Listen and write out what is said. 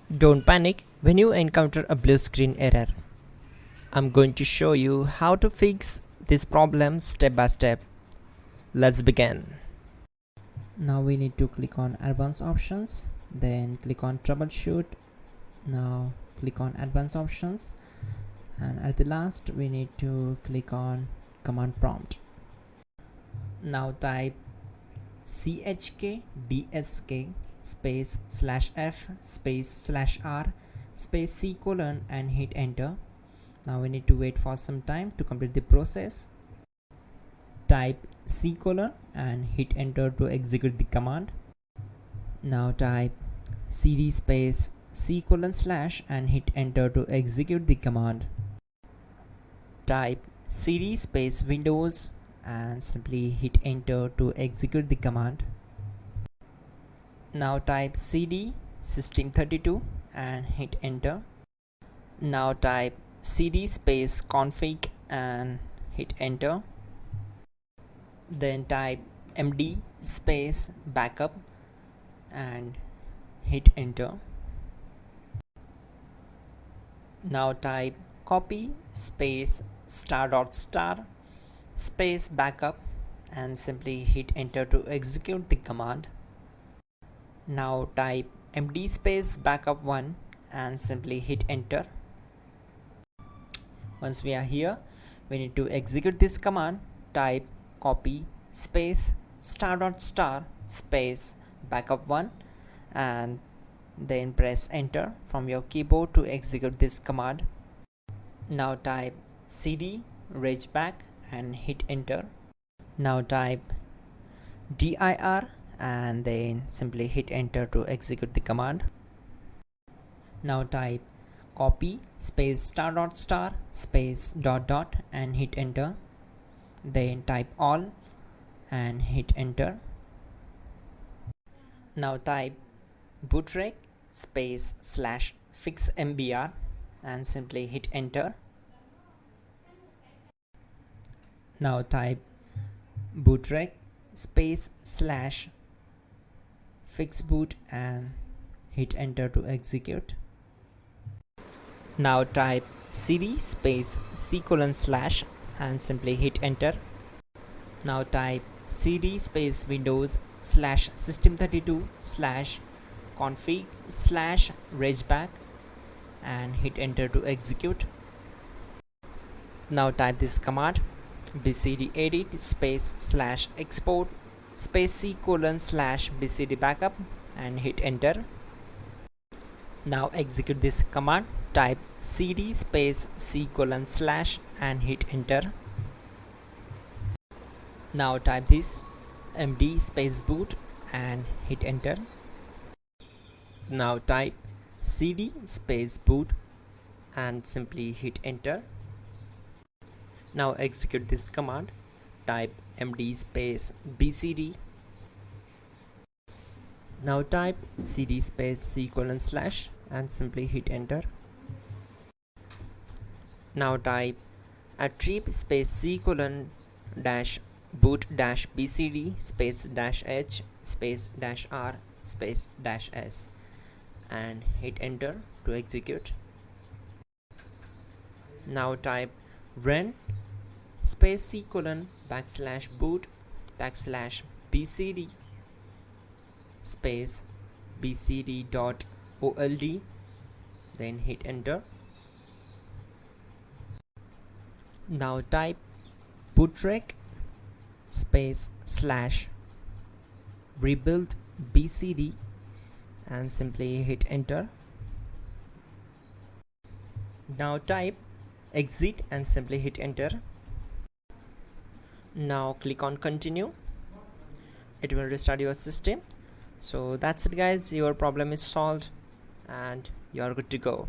Don't panic when you encounter a blue screen error. I'm going to show you how to fix this problem step by step. Let's begin. Now we need to click on advanced options, then click on troubleshoot. Now click on advanced options, and at the last we need to click on command prompt. Now type chkdsk space /f space /r space c : and hit enter. Now we need to wait for some time to complete the process. Type c : and hit enter to execute the command. Now type cd space c : / and hit enter to execute the command. Type cd space windows and simply hit enter to execute the command. Now type cd system32 and hit enter. Now type cd space config and hit enter. Then type md space backup and hit enter. Now type copy space ** space backup and simply hit enter to execute the command. Now type md space backup1 and simply hit enter. Once we are here, we need to execute this command. Type copy space ** space backup1 and then press enter from your keyboard to execute this command. Now type cd regback and hit enter. Now type dir and then simply hit enter to execute the command. Now type copy space ** space ... and hit enter. Then type all and hit enter. Now type bootrec space /fixmbr and simply hit enter. Now type bootrec space /fixboot and hit enter to execute. Now type cd space c : / and simply hit enter. Now type cd space windows /system32 /config /regback and hit enter to execute. Now type this command bcdedit space /export space c : /bcd backup and hit enter. Now execute this command. Type cd space c : / and hit enter. Now type this md space boot and hit enter. Now type cd space boot and simply hit enter. Now execute this command. Type md space bcd. Now type cd space c : / and simply hit enter. Now type attrib space c : -boot -bcd space -h space -r space -s and hit enter to execute. Now type run space c : \boot \bcd space bcd.old, then hit enter. Now type bootrec space /rebuildbcd and simply hit enter. Now type exit and simply hit enter. Now click on continue. It will restart your system. So that's it guys, your problem is solved and you are good to go.